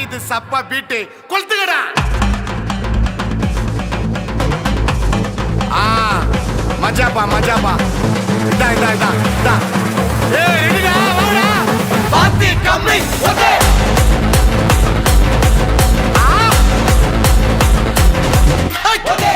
இது சப்பா பீட்டு கொளுத்துக்கடா. மஜாப்பா மஜாப்பா. இதா இதா இதா இதா. ஏய் ரெடிடா வாடா. பாத்தி கம்மி ஓகே. ஓகே.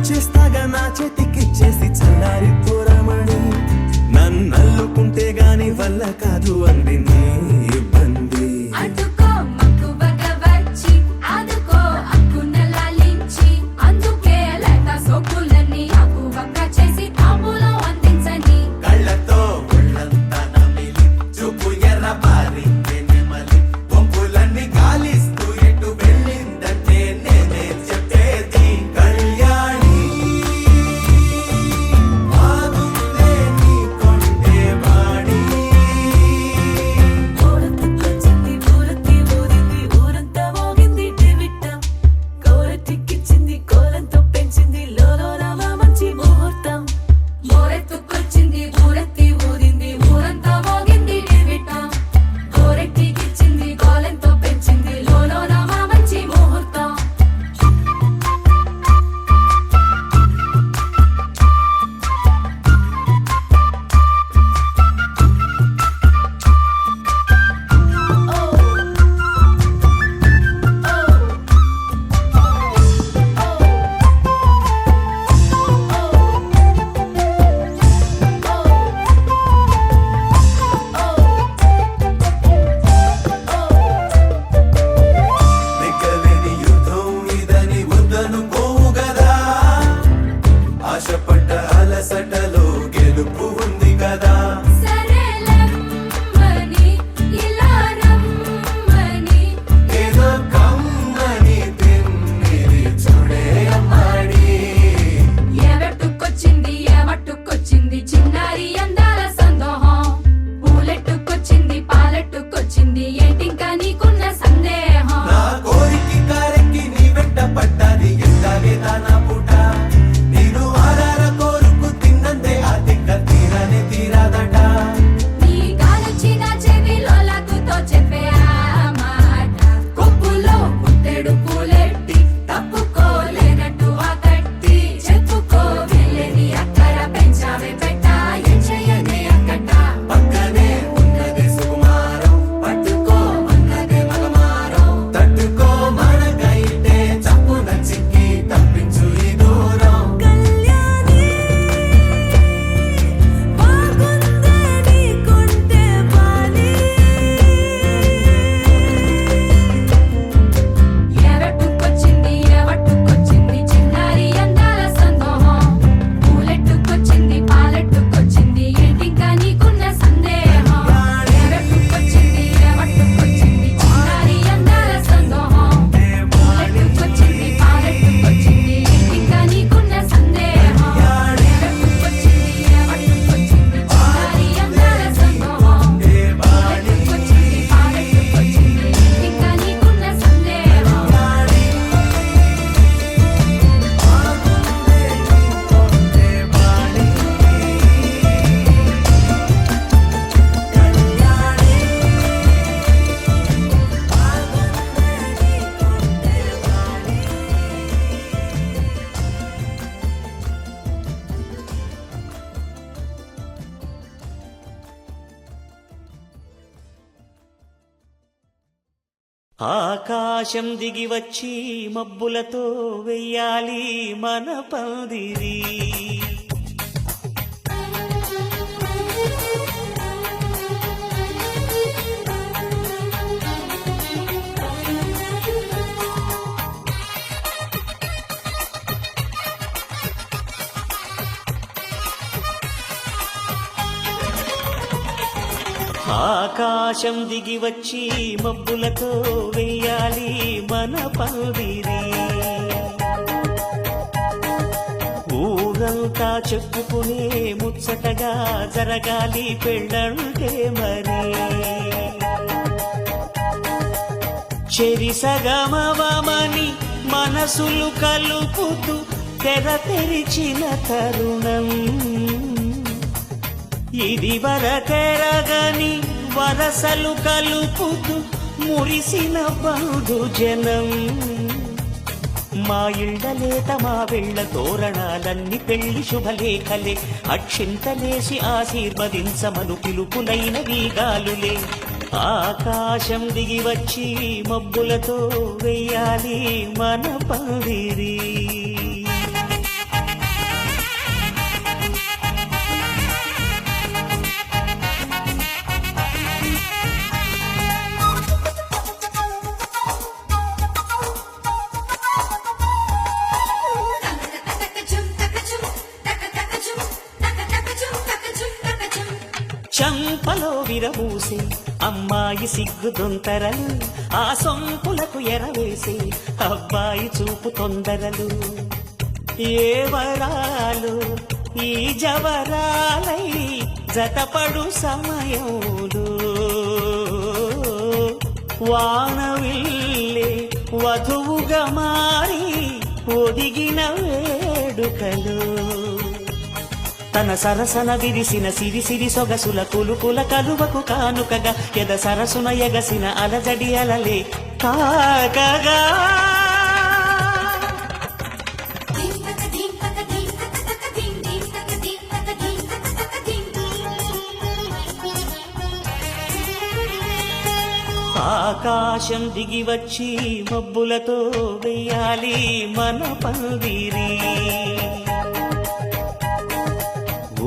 చేస్తాగా నా చేతికిచ్చేసి చల్లారి పోరమణి నన్నల్లుకుంటే గాని వల్ల కాదు అంది నీ ఇబ్బంది అడ్డుకో మక్కువగా వచ్చి ఆదుకో అక్కున లాలించి అందుకే లేత సోకులన్నీ అక్కువక్క చేసి తాంబూలం అందించని కళ్ళతో ఒళ్ళంతా నమిలి చూపు ఎర్ర బారి నెమలి వంపులన్నీ గాలిస్తూ ఎటు వెళ్ళిందంటే నేనే చెప్పేది కళ్యాణి బాగుందే నీ కొంటే వాడి ఊరంతకొచ్చింది ఊరకి ఊరింది ఊరంతా మోగింది డెవిట్ట కోరటిక్కిచ్చింది కోలంతో పెంచింది లోలోన మంచి ముహూర్తం మోరెత్తుకొచ్చింది ఊరెత్తి ఊరింది ఊరంతా మోగింది డేవిట గోరెట్టికిచ్చింది గోలెంతో పెంచింది లోలోన మా మంచి ముహూర్తం దిక్కలేని యుద్ధం ఇదని వద్దనుకోవు గదా ఆశపడ్డ అలసటలో గెలుపు ఉంది కదా సరేలమ్మని ఇలా రమ్మని ఏదో కమ్మని తిమ్మిరి చూడే అమ్మాడి ఏవట్టుకొచ్చింది ఏమట్టుకొచ్చింది చిన్నారి అందాల సందోహం పూలెట్టుకొచ్చింది పాలెట్టుకొచ్చింది ఏంటింకా నీకున్న సందేహం నా కోరికి కారెక్కి నీ వెంట పడ్డాది ఎంతలే నా పుట నేను ఆరార కోరుకు తిన్నందే ఆ తిక్క తీరనే తీరాదట నీ గాలొచ్చిన చెవిలో లాగుతో చెప్పే ఆ మాట కొప్పులో పుట్టెడు పూలెట్టి తప్పుకోలేనట్టు ఆ కట్టి చెప్పుకో వెళ్ళని అక్కర పెంచావే పెట్ట ఏం చెయ్యనే అక్కట పక్కనే ఉన్నది సుకుమారం పట్టుకో అన్నదే మగమారం తట్టుకో మనగైతే చప్పున చిక్కి తప్పించు ఈ దూరం కళ్యాణి బాగుందే నీ కొంటే వాడి ఏవట్టుకొచ్చింది ఏవట్టుకొచ్చింది చిన్నారి అందాల సందోహం పూలెట్టుకొచ్చింది పాలెట్టుకొచ్చింది ఏంటింకా నీకున్న సందేహం ఏవట్టుకొచ్చింది ఏవట్టుకొచ్చింది చిన్నారి అందాల సందోహం పూలెట్టుకొచ్చింది పాలెట్టుకొచ్చింది ఏంటింకా నీకున్న సందేహం ఏవట్టుకొచ్చింది ఏవట్టుకొచ్చింది చిన్నారి అందాల సందోహం పూలెట్టుకొచ్చింది పాలెట్టుకొచ్చింది ఏంటింకా నీకున్న సందేహం ఆకాశం దిగి వచ్చి మబ్బులతో వెయ్యాలి మన పందిరి ఆకాశం దిగి వచ్చి మబ్బులతో వెయ్యాలి మన పందిరి ఊరంతా చెప్పుకునే ముచ్చటగా జరగాలి పెళ్ళంటే మరి చెరిసగమవమని మనసులు కలుపుతూ తెర తెరిచిన తరుణం ఇది వరకెరగని వరసలు కలుపుతూ మురిసిన బంధు జనం మా ఇళ్ళలేత మా వెళ్ళ తోరణాలన్నీ పెళ్లి శుభలేఖలే అక్షింతలేసి ఆశీర్వదించమను పిలుపులైన వీగాలులే ఆకాశం దిగి వచ్చి మబ్బులతో వెయ్యాలి మన పందిరి విరబూసే అమ్మాయి సిగ్గు దొంతరలు ఆ సొంపులకు ఎరవేసే అబ్బాయి చూపు తొందరలు ఏ వరాలు ఈ జవరాలై జతపడు సమయంలో వానవిల్లే వధువుగా మారి ఒదిగిన వేడుకలు తన సరసన విరిసిన సిరిసిరి సొగసుల కులుకుల కలువకు కానుకగా ఎద సరసున ఎగసిన అలజడి అలలే కాకగా ఆకాశం దిగి వచ్చి మబ్బులతో వెయ్యాలి మన పందిరి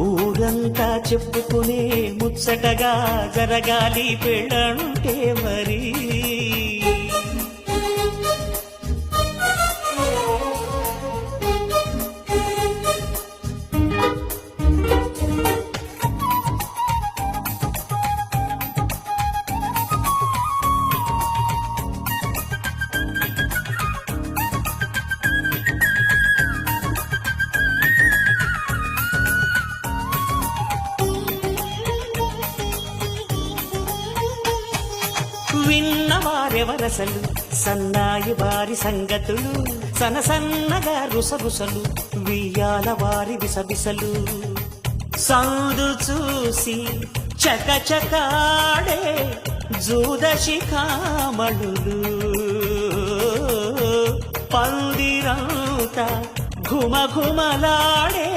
ఊరంతా చెప్పుకునే ముచ్చటగా జరగాలి పెళ్ళంటే మరి విన్నవారెవరసలు సన్నాయి వారి సంగతులు సనసన్నగా రుసరుసలు వియ్యాల వారి విసబిసలు సందు చూసి చకచకాడే జూదశిఖామణులు పందిరంతా ఘుమఘుమలాడే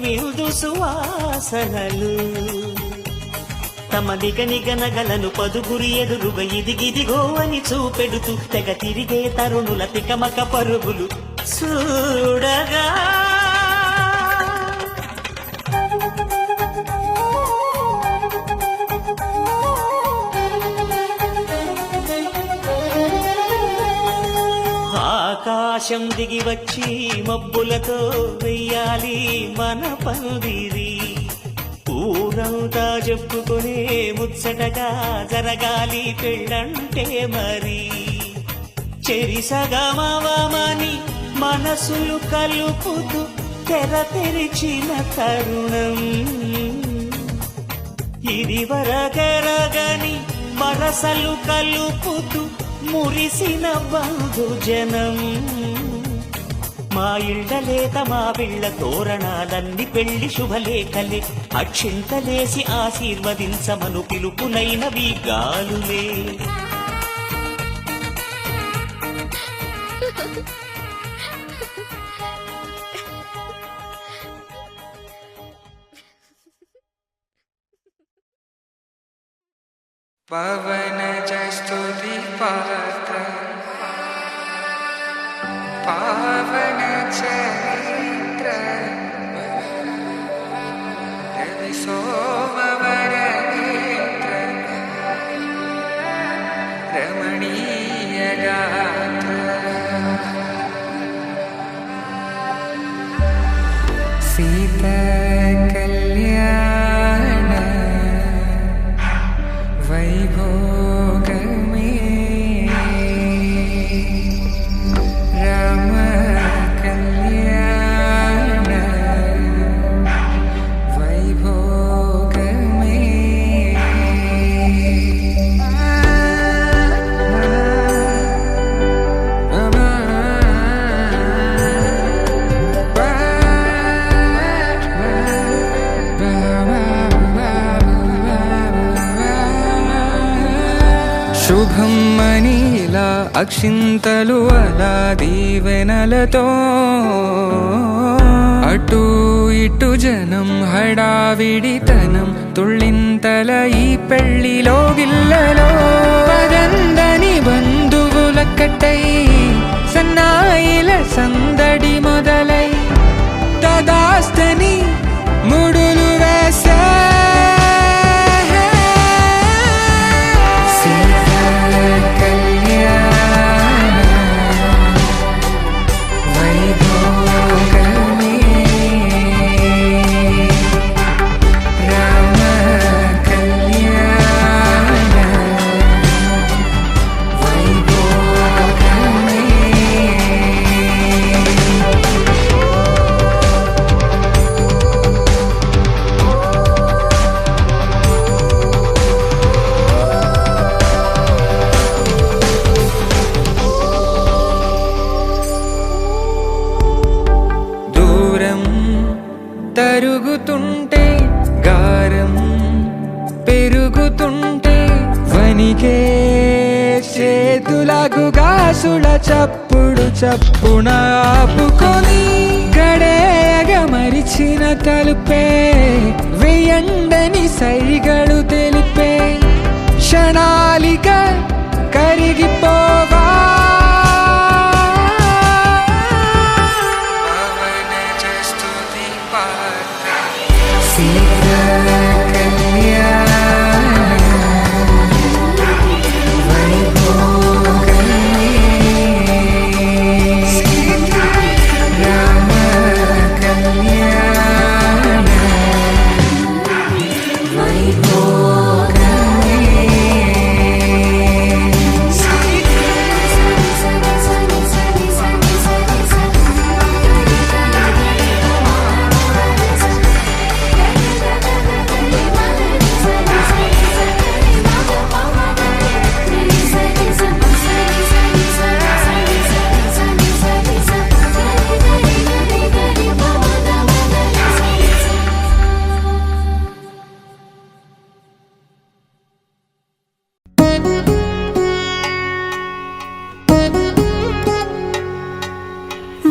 విందు సువాసనలు తమ నిగనిగనగలను పదుగురి ఎదురుగా ఇదిగిదిగో అని చూపెడుతూ తెగ తిరిగే తరుణుల తికమక పరుగులు చూడగా ఆకాశం దిగి వచ్చి మబ్బులతో వెయ్యాలి మన పందిరి ఊరంతా చెప్పుకునే ముచ్చటగా జరగాలి పెళ్ళంటే మరి చెరిసగమవమని మనసులు కలుపుతూ తెర తెరిచిన తరుణం ఇది వరకెరగని వరసలు కలుపుతూ మురిసిన బంధుజనం మా ఇళ్ళలేత మా పిళ్ళ తోరణాలన్ని పెళ్లి శుభలేఖలే అక్షింతలేసి ఆశీర్వదించమను పిలుపులైనవి గాలులే పవన జస్తుతి పాత్ర పావన చరిత్ర రవి సోమవర నేత్ర రమణీయ గాత్ర సీత కళ్యాణ వైభోగమే రామ కళ్యాణ వైభోగమే శుభం మనీలా అక్షింతలు అలా దీవెనలతో అటు ఇటు జనం హడావిడితనం తుళ్ళింతల ఈ పెళ్లిలో గిల్లలో పదందని బంధువుల కట్టై సన్నాయిల సందడి మొదలై తదాస్తని ముడులు వేసే రామ కళ్యాణ కరుగుతుంటే గారం పెరుగుతుంటే వనికే చేతులకు గాసుల చప్పుడు చప్పున ఆపుకొని గడేయగ మరిచిన తలుపే వెయ్యండని సైగడు తెలిపే క్షణాలిక కరిగిపోవా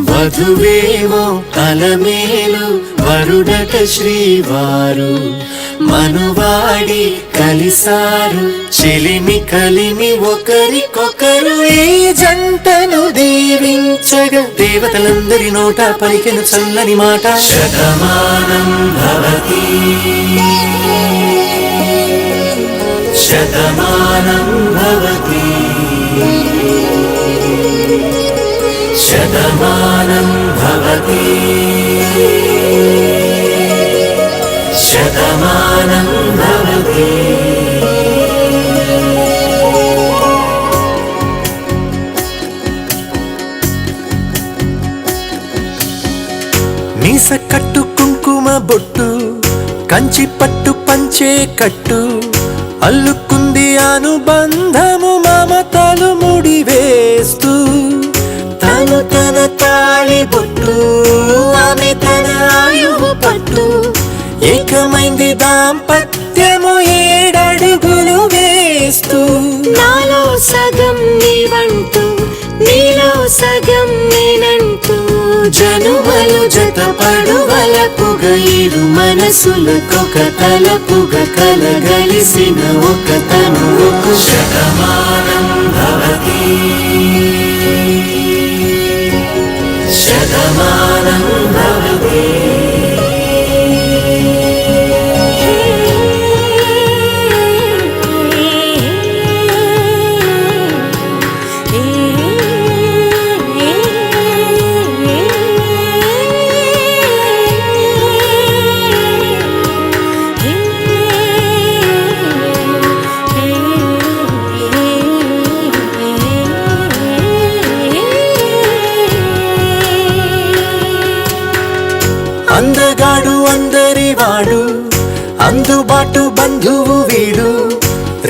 వధువేమో అలమేలు వరుడట శ్రీవారు మనువాడి కలిసారు చెలిమి కలిమి ఒకరికొకరు ఈ జంటను దీవించగా దేవతలందరి నోట పలికెను చల్లని మాట శతమానం భవతి శతమానం భవతి శతమానం భవతి శతమానం భవతి మీస కట్టు కుంకుమ బొట్టు కంచి పట్టు పంచే కట్టు అల్లుకుంది అనుబంధము మమతలు ముడివేస్తూ తను తన తాళి బొట్టు ఆమె తన ఆయువు పట్టు ఏకమైంది దాంపత్యము 7 అడుగులు వేస్తూ నాలో సగం నీవంటూ నీలో సగం నేనంటూ జనుమలు జతపడువలపుగ ఇరు మనసులకొక తలపుగ కలగలిసిన ఒక తనువుకు శతమానం భవతి శతమానం భవతి అందగాడు అందరివాడు అందుబాటు బంధువు వీడు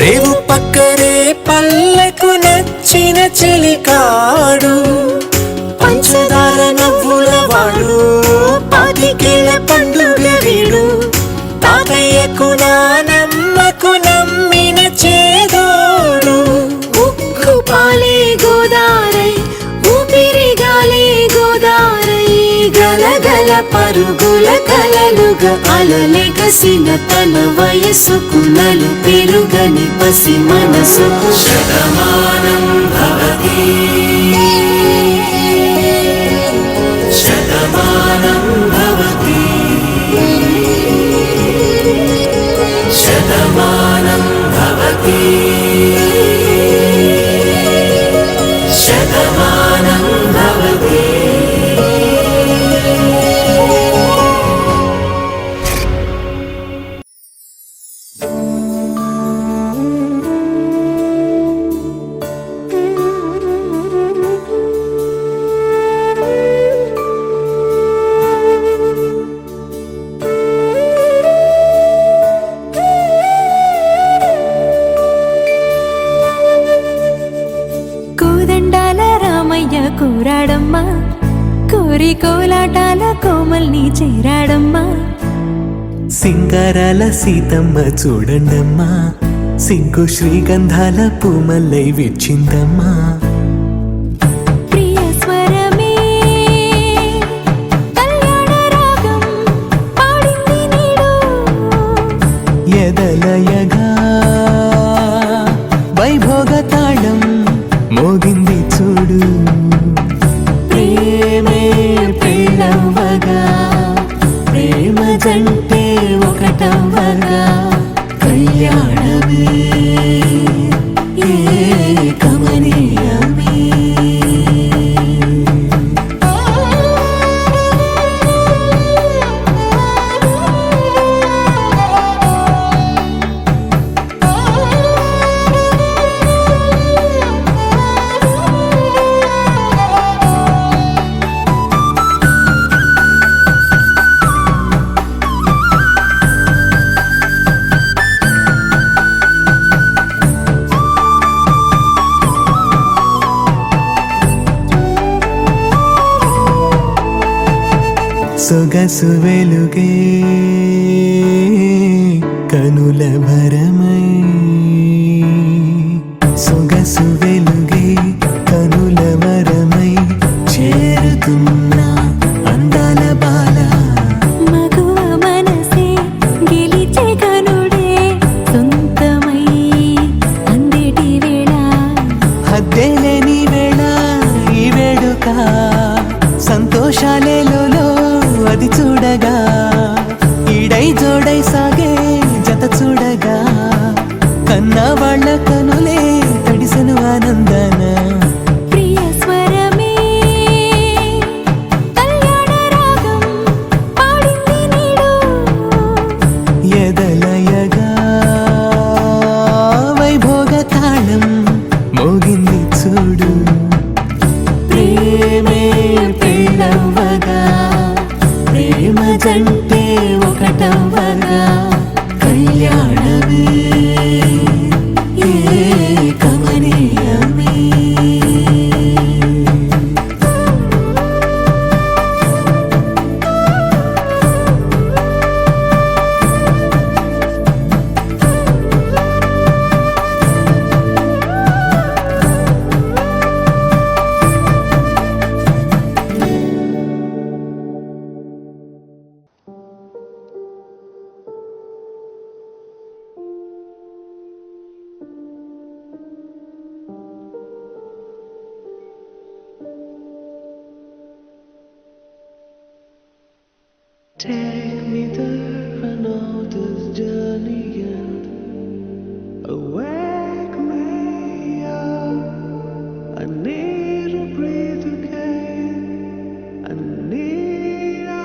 రేవు పక్కరే పల్లెకు నచ్చిన చెలికాడు పంచదార నవ్వుల వాడు పాతికేల పండుగ వీడు తాతయ్యకు నానమ్మకు నమ్మిన చేదోడు ఉక్కు పాలే గోదారై ఊపిరిగాలే గోదారై గలగల పరుగుల కలలుగా అలలెగసిన తన వయసుకు నలు పెరుగని పసి మనసుకు శతమానం భవతి శతమానం భవతి శతమానం భవతి శతమానం భవతి కోరాడమ్మా కోరి కోలాటాల కోమల్ని చేరాడమ్మా సింగారాల సీతమ్మ చూడండమ్మా, సిగ్గు శ్రీగంధాల పూమల్లై విచ్చిందమ్మా. ప్రియ స్వరమే కళ్యాణ రాగం పాడింది నీడు, ఎదలయగా వైభోగ తాళం మోగింది చూడు. ప్రేమే పెళ్ళవ్వగా, ప్రేమ జంటే ఒకటవ్వగా, కళ్యాణమే కమనీయమే. సొగసు వెలుగే కనుల భరమై, సొగసు వెలుగే కనుల భరమై చేరుతున్న అందాల బాల. మగువ మనసే గెలిచే కనుడే సొంతమై అందేటి వేళ, హద్దేలేని వేళ ఈ వేడుక, సంతోషాలేలో అది చూడగా, ఈడై జోడై సాగే జత చూడగా, కన్నా వాళ్ళ కనులే తడిసెను ఆనందన. ప్రియ స్వరమే కళ్యాణ రాగం పాడింది నీడు, ఎదలయగా వైభోగ తాళం మోగింది చూడు. ప్రేమే పెళ్ళవ్వగా, ప్రేమ జంటే ఒకటవ్వగా, కళ్యాణమే కమనీయమే. Take me there, I know this journey ends. Awake me up, I need to breathe again. I need a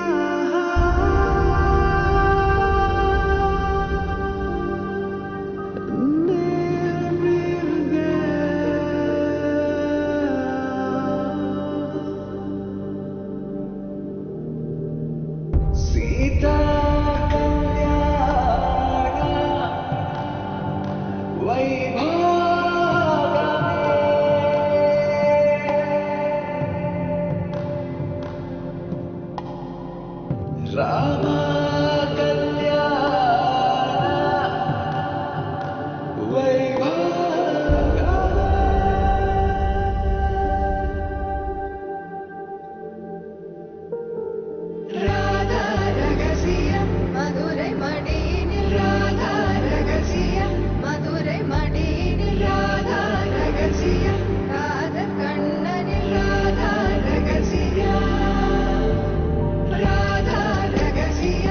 Sita కళ్యాణ వైభోగమే, రామ కళ్యాణ వైభోగమే. రాధా రహస్య మధుரை మడిని, రాధా రహస్య మధుரை మడిని, రాధా రహస్య రాధ కண்ணని, రాధా రహస్య రాధా రహస్య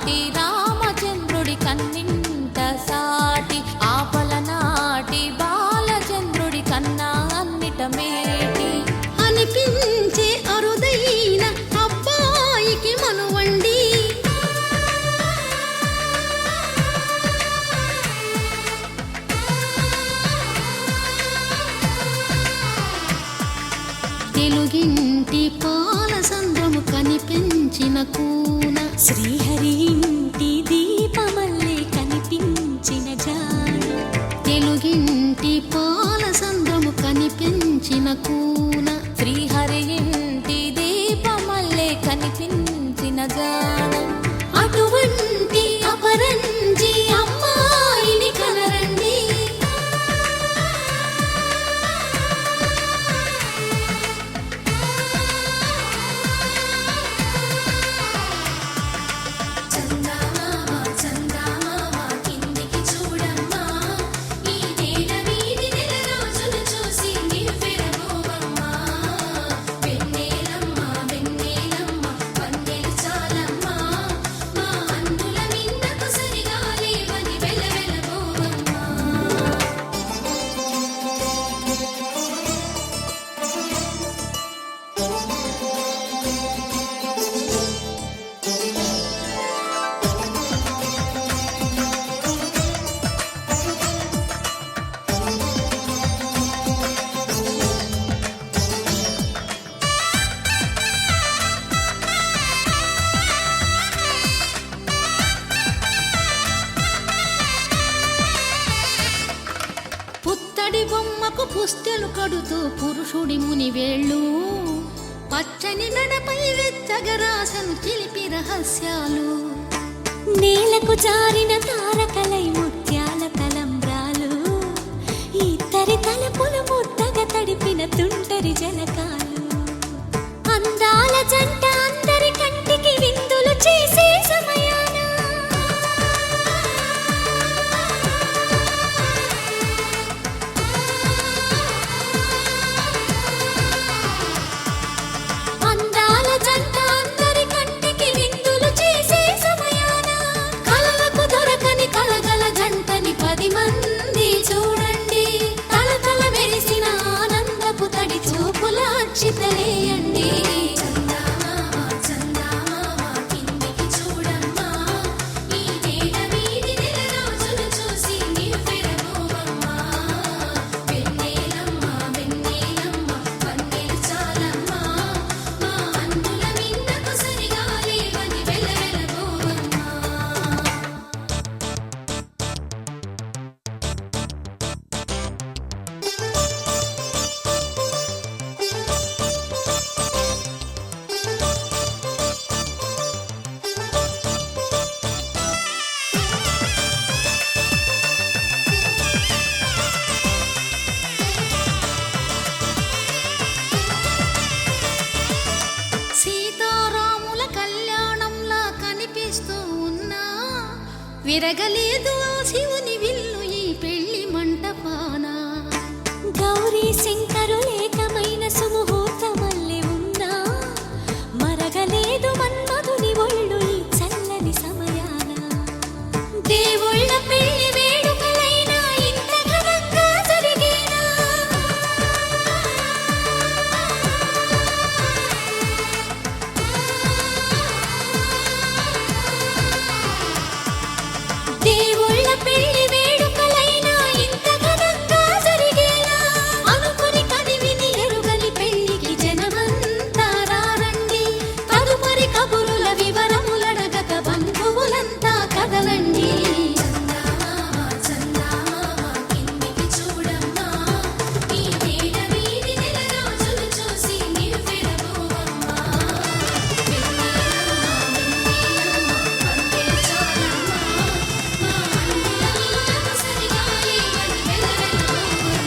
నాటి రామచంద్రుడి కన్నింట సాటి ఆపల నాటి బాలచంద్రుడి కన్నా అన్నిట మేటి అనిపించే అరుదైన అబ్బాయికి మనువండి తెలుగింటి పాల సంద్రము కనిపించిన కూన శ్రీహరి ఇంటి దీపమల్లే కనిపించిన జాను తెలుగింటి పాల సంద్రము కనిపించిన కూన శ్రీహరి ఇంటి దీపమల్లే కనిపించిన జాను అటువంటి అపరంజి అమ్మాయిని కనరండి చందమామ చందమామ కిందికి చూడమ్మా ఈ నేల వీధి నెల రోజులు చూసి నివ్వెరబోవమ్మా వెన్నెలమ్మ వెన్నెలమ్మ వన్నెలు చాలమ్మా మా అందుల మిన్నకు సరిగా లేవని వెలవెలబోవమ్మా పుత్తడి బొమ్మకు పుస్తెలు కడుతూ పురుషుడి ముని వేళ్ళు పచ్చని నడపై వెచ్చగరాసను చిలిపి రహస్యాలు నేలకు జారిన తారకలై ముత్యాల తలంబ్రాలు ఇద్దరి తలపులు ముద్దగా తడిపిన తుంటరి జలకాలు అందాల జంట అందరి కంటికి విందులు చేసే సమయాన అందాల జంట అందరి కంటికి విందులు చేసే సమయాన కలలకు దొరకని కలగల జంటని 10 మంది చూడండి తలతల మెరిసిన ఆనందపు తడి చూపుల అక్షితలేయండి చందమామ చందమామ కిందికి చూడమ్మా ఈ నేల వీధి నెల రోజులు చూసి నివ్వెరబోవమ్మా వెన్నెలమ్మ వెన్నెలమ్మ వన్నెలు చాలమ్మా మా అందుల మిన్నకు సరిగా లేవని వెలవెలబోవమ్మా సీతారాముల కళ్యాణంలా కనిపిస్తూ ఉన్నా విరగలేదు ఆ శివుని విల్లు ఈ పెళ్లి మంటపాన గౌరీ శంకరులేకమైన సుముహూర్తమల్లె ఉన్నా మరగలేదు మన్మధుని ఒళ్ళు ఈ చల్లని సమయాన దేవుళ్ళ పెళ్లి వేడుకలైనా ఇంత ఘనంగా జరిగేనా దేవుళ్ళ పెళ్లి వేడుకలైనా ఇంత ఘనంగా జరిగేనా అనుకుని కదివిని ఎరుగని పెళ్లికి జనమంతా రారండి తదుపరి కబురుల వివరములడగక బంధువులంతా కదలండి చందమామ చందమామ కిందికి చూడమ్మా ఈ నేల వీధి నెల రోజులు చూసి నివ్వెరబోవమ్మా వెన్నెలమ్మ వెన్నెలమ్మ వన్నెలు చాలమ్మా మా అందుల మిన్నకు సరిగా లేవని వెలవెలబోవమ్మా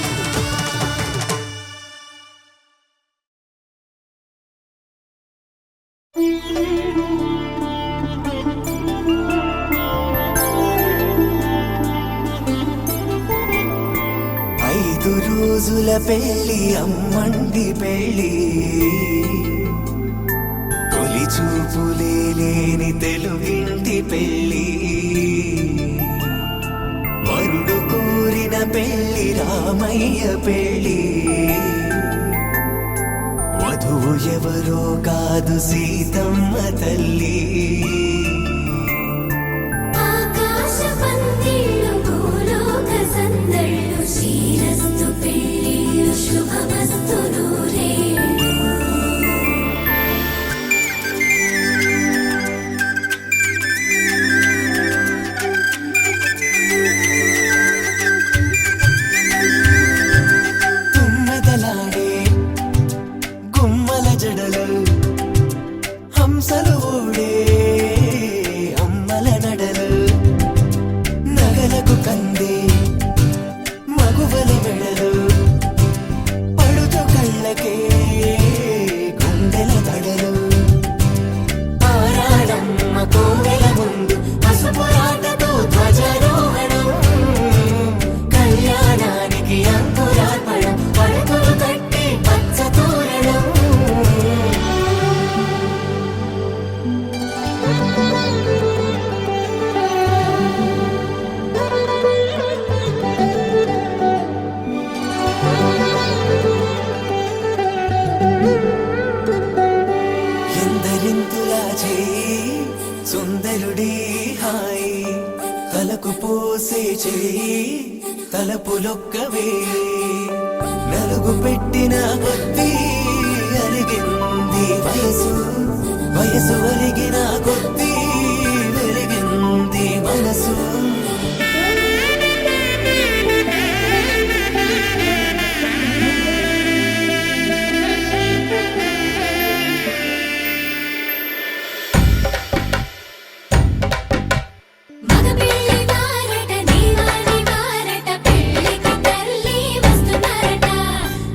ఐదు రోజుల పెళ్లి అమ్మండి పెళ్లి తొలి చూపులే లేని తెలుగింటి పెళ్ళి వరుడు కోరిన పెళ్ళి రామయ్య పెళ్ళి వధువు ఎవరో కాదు సీతమ్మ తల్లి ఆకాశ పందిళ్ళు భూలోక సందళ్ళు శ్రీరస్తు పెళ్ళిళ్ళు శుభమస్తు నూరేళ్ళు తుమ్మెదలాడే గుమ్మల జడలు హంసలు ఊడే అమ్మల నడలు నగలకు కంది మగువల మెడలు పడుతు కళ్ళకే గుండెల తడలు ఆరాడమ్మ కోవెల ముందు పసుపురాటతో ధ్వజారోహణం కళ్యాణానికి అంకురార్పణం పడకలు కట్టి పచ్చ తోరణం ఎందరింతులా చేయి సుందరుడి హాయి తలకు పోసే చేయి తలపులొక్కవే నలుగు పెట్టిన కొద్దీ అలిగింది వయసు వయసు ఒలిగిన కొద్దీ వెలిగింది మనసు మగ పెళ్ళి వారట నీవాని వారట పెళ్ళికి తల్లి వస్తున్నారట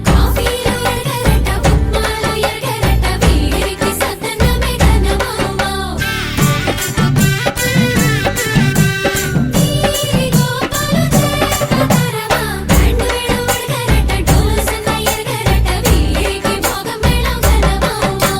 కాఫీలు ఎరగరట ఉప్మాలు ఎరగరట వీరికి సతనమే ఘనమామా ఈ గోపాలు చేరతరమా బ్యాండ్ మేళం ఎరగరట డోలు సన్న ఎరగరట వీరికి మోగ మేళం ఘనమామా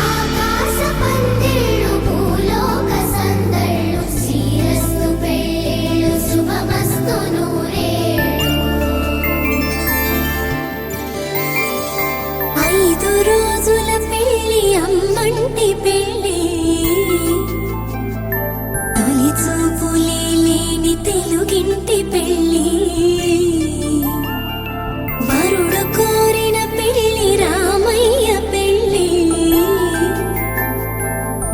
ఆకాశ పందిళ్ళు భూలోక సందళ్ళు శ్రీరస్తు పెళ్ళిళ్ళు శుభమస్తు నూరేళ్ళు 5 రోజుల పెళ్ళి అమ్మంటి పెళ్ళి తొలి చూపులే లేని తెలుగింటి పెళ్ళి వరుడు కోరిన పెళ్ళి రామయ్య పెళ్ళి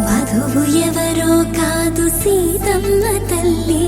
వధువు ఎవరో కాదు సీతమ్మ తల్లి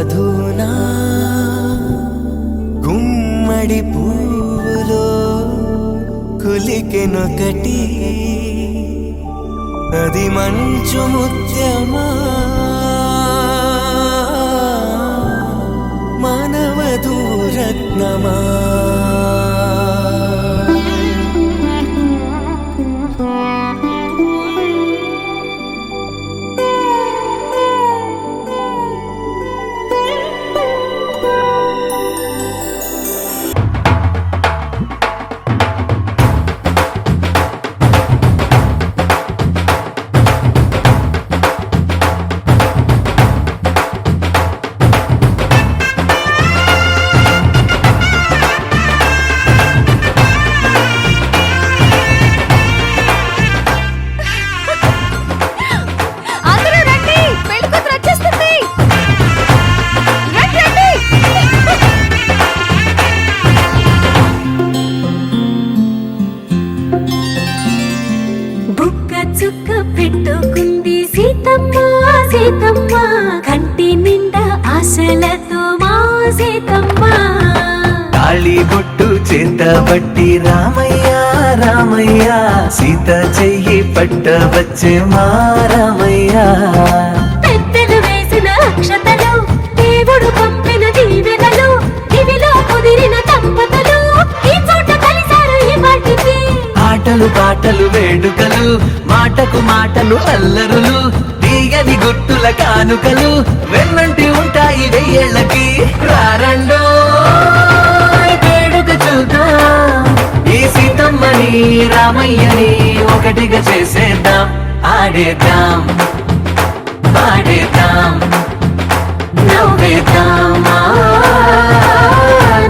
వధునా గుమ్మడి పువ్వులో కులికెనొకటి అది మంచు ముత్యమా మానవధూరత్నమా అందరూ రండి, పెళ్లి కూతురు వచ్చేస్తుంది. రండి, రండి. బుక్క చుక్క పెట్టుకుంది సీతమ్మ సీతమ్మ కంటి నిండా ఆశలతో మా సీతమ్మ తాళి బొట్టు చేతబట్టి రామయ్య రామయ్య సీత చెయ్యి పట్టవచ్చే మా రామయ్య పెద్దలు వేసిన అక్షతలు దేవుడు పంపిన దీవెనలు ఇవిలో కుదిరిన దంపతులు ఈ చోట కలిసారు ఈ వాటికి ఆటలు పాటలు వేడుకలు మాటకు మాటలు అల్లరులు తీయని గుట్టుల కానుకలు వెన్నంటి ఉంటాయి వెయ్యేళ్ళకి రారండో వేడుక చూద్దాం ఈ సీతమ్మని రామయ్యని ఒకటిగా చేసేద్దాం ఆడేద్దాం పాడేద్దాం నవ్వేద్దాం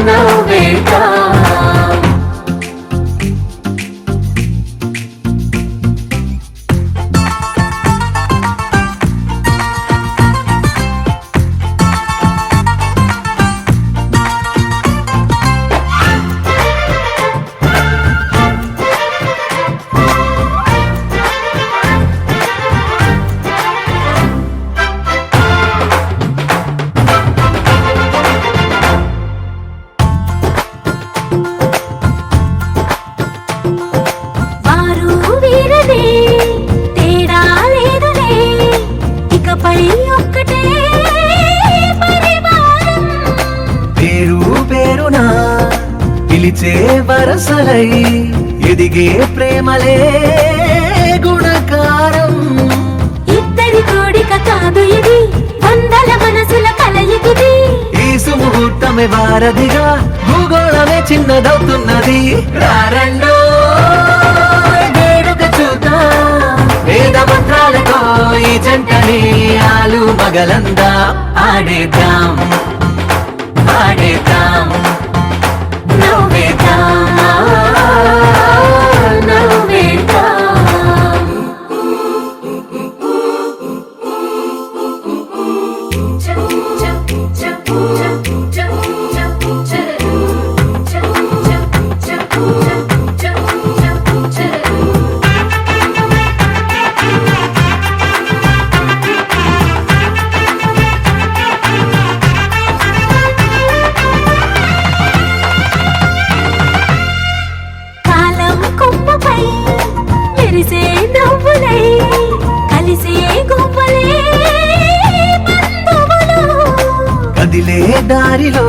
నవ్వేద్దాం వారు వీరనే తేడా లేదులే ఇకపై ఒక్కటే పరివారం పేరు పేరునా పిలిచే వరసలై ఎదిగే ప్రేమలే గుణకారం ఇద్దరి కోడిక కాదు ఇది వందల మనసుల కలయికిది ఈ సుముహూర్తమే వారధిగా భూగోళమే చిన్నదవుతున్నది రారండో వేడుక చూద్దాం వేద మంత్రాలతో ఈ జంటని ఆలు మగలందా ఆడేద్దాం ఆడేద్దాం నవ్వేద్దాం నవ్వేద్దాం కాలం కొమ్మపై మెరిసే నవ్వులై కలిసే గువ్వలే బంధువులు కదిలే దారిలో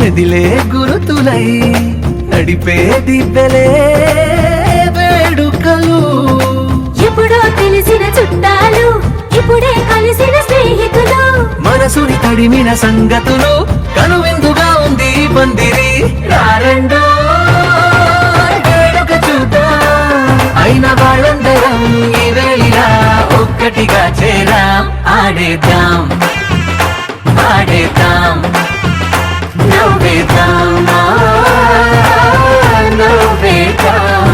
మెదిలే గురుతులై నడిపే దిబ్బెలే వేడుకలు ఎప్పుడో తెలిసిన చుట్టాలు ఇప్పుడే కలిసిన స్నేహితులు మనసుని తడిమిన సంగతులు కనువిందుగా ఉంది ఈ పందిరి రారండో వేడుక చూద్దాం అయిన వాళ్ళందరం ఈ వేళ ఒక్కటిగా చేరాం ఆడేద్దాం ఆడేద్దాం నవ్వేద్దాం నవ్వేద్దాం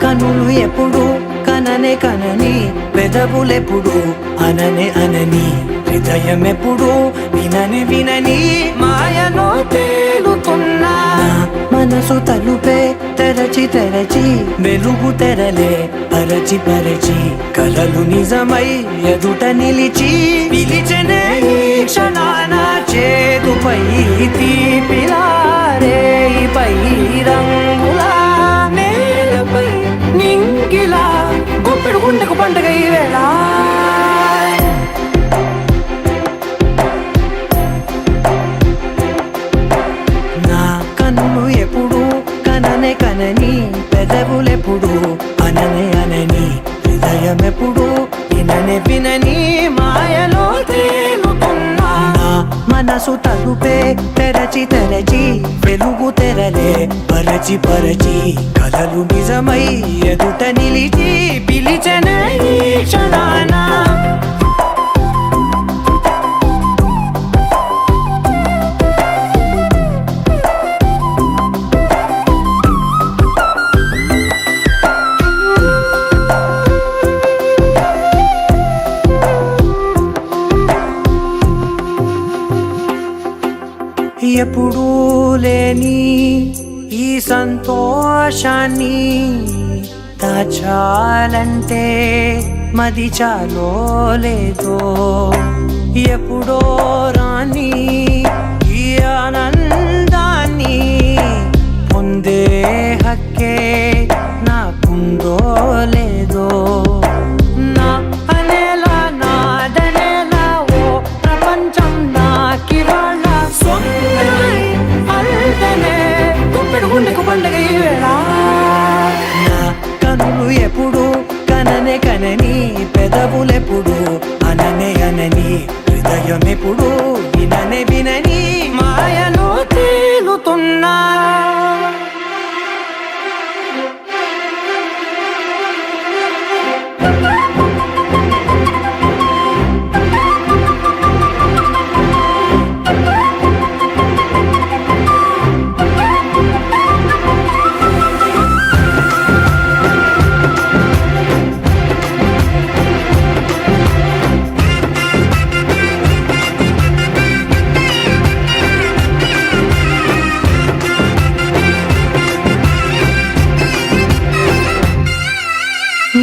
కనులు ఎప్పుడు కననే కనని పెదవులెప్పుడు అననే అనని హృదయమెప్పుడు వినని వినని మాయలో తేలుతున్నా మనసు తలుపే తెరచి తెరచి వెలుగు తెరలే పరచి పరచి కలలు నిజమై ఎదుట నిలిచి పిలిచనే ఈ క్షణాన చేతుపై తీపిలారే పై రంగులా నేలపై నింగిలా గుప్పెడు గుండెకు పండుగ ఈ వేళ నా కన్నులు ఎప్పుడు కననే కనని పెదవులెప్పుడు అననే అనని హృదయమెప్పుడు విననే వినని మాయలో తేలుతున్నా నా మనసు తలుపే తెరచి తెరచి వెలుగు తెరలే పరచి పరచి కలలు నిజమై ఎదుట నిలిచి పిలిచనే ఈ క్షణాన ఎప్పుడూ లేని ఈ సంతోషాన్ని దాచాలంటే మది చాలో లేదో ఎప్పుడో రాని ఈ ఆనందాన్ని పొందే హక్కే నాకుందో లేదో నా అనేలా నాదనేలా ఓ ప్రపంచం నాకివాళ్ళ సొంతమై అల్దనే గుప్పెడు గుండెకు పండుగ ఈ వేళ నా కనులు ఎప్పుడు కననే కనని పెదవులెప్పుడు అననే అనని హృదయం ఎప్పుడు విననే వినని మాయలో తేలుతున్నా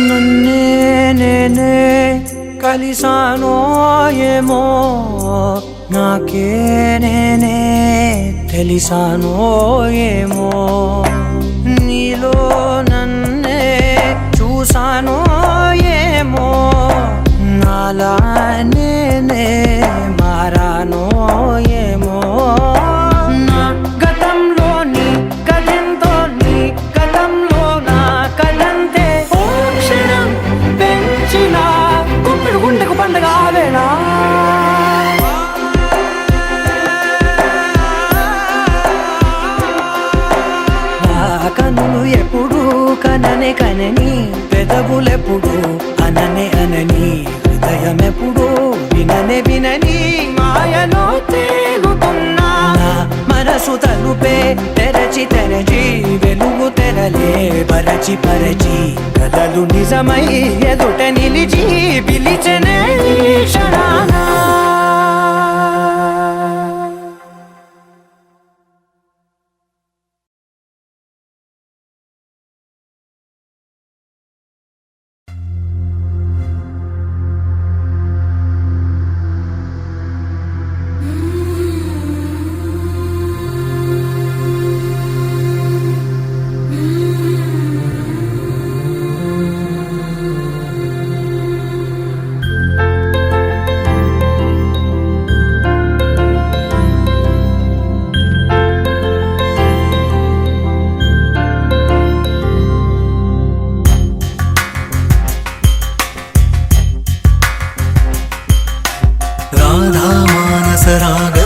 నన్నే నేనే కలిసానో ఏమో నాకే నేనే తెలిసానో ఏమో నీలో నన్నే చూసానో ఏమో నాలా నేనే మారానో ఏమో నా గతంలోని కథంతో నీ గతంలో నా కథంతే ఓ క్షణం పెంచిన గుప్పెడు గుండెకు పండగ ఆవేళ కనులు ఎప్పుడు కననే కనని పెదవులెప్పుడు అననే అనని హృదయం ఎప్పుడు విననే వినని మాయలో తేలుతున్నా మనసు తలుపే తెరచి తెరచి వెలుగు తెరలే పరచి పరచి కలలు నిజమై ఎదుట నిలిచి పిలిచనే ఈ క్షణాన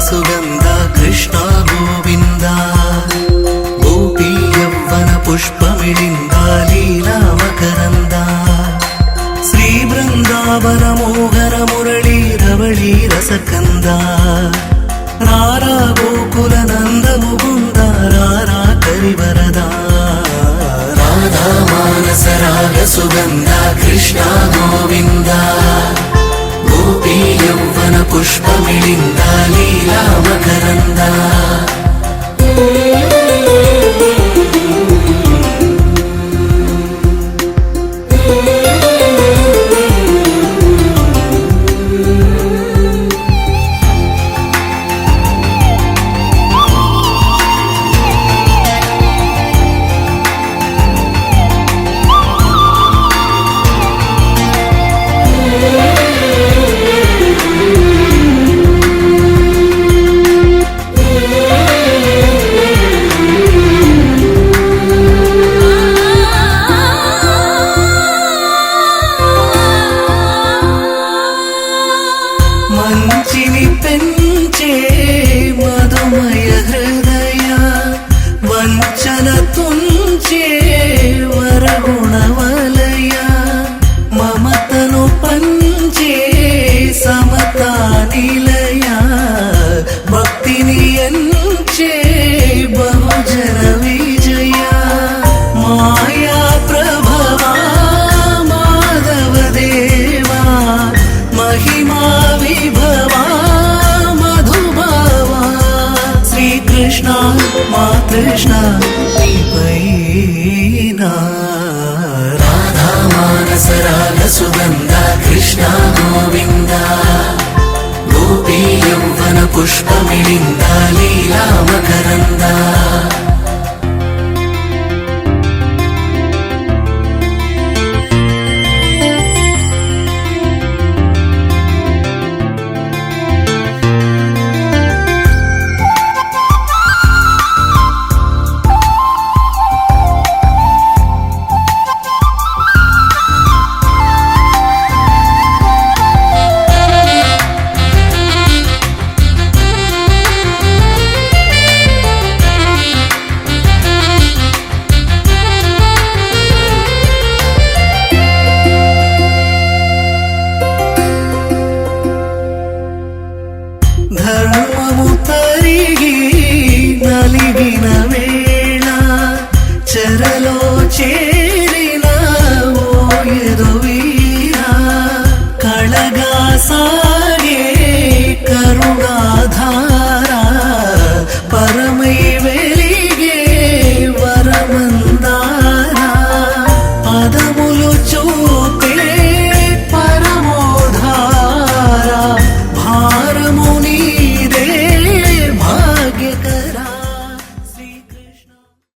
सुगंधा कृष्णा गोविंदा गोपी यौवन पुष्पमिलिंदा लीला मकरंदा श्री वृंदावन मोहन मुरली रवळी रसकंदा रारा गोकुल नंद मुकुंद रारा करिवरदा राधा मानस राग सुगंधा कृष्णा गोविंदा गोपी यौवन పుష్పమిళింద లీలా మకరంద మంచిని పెంచే మధుమయ హృదయ వంచన తుంచే వరగుణవలయ మమతను పంచే సమతా నిలయ భక్తిని ఎంచే బహుజన విజయ మాయా ప్రభవా మాధవ దేవా మహిమా విభవా మధుభవా శ్రీకృష్ణ మా కృష్ణ నీపైనా రాధా మానస రాగ సుగంధ కృష్ణ గోవింద గోపీ యౌవన పుష్పమిళింద లీలా మకరంద ధర్మము తరిగి నలిగిన వేళ చెరలో చేరిన ఓయదు వీరా కళగా సాగే కరుణాధార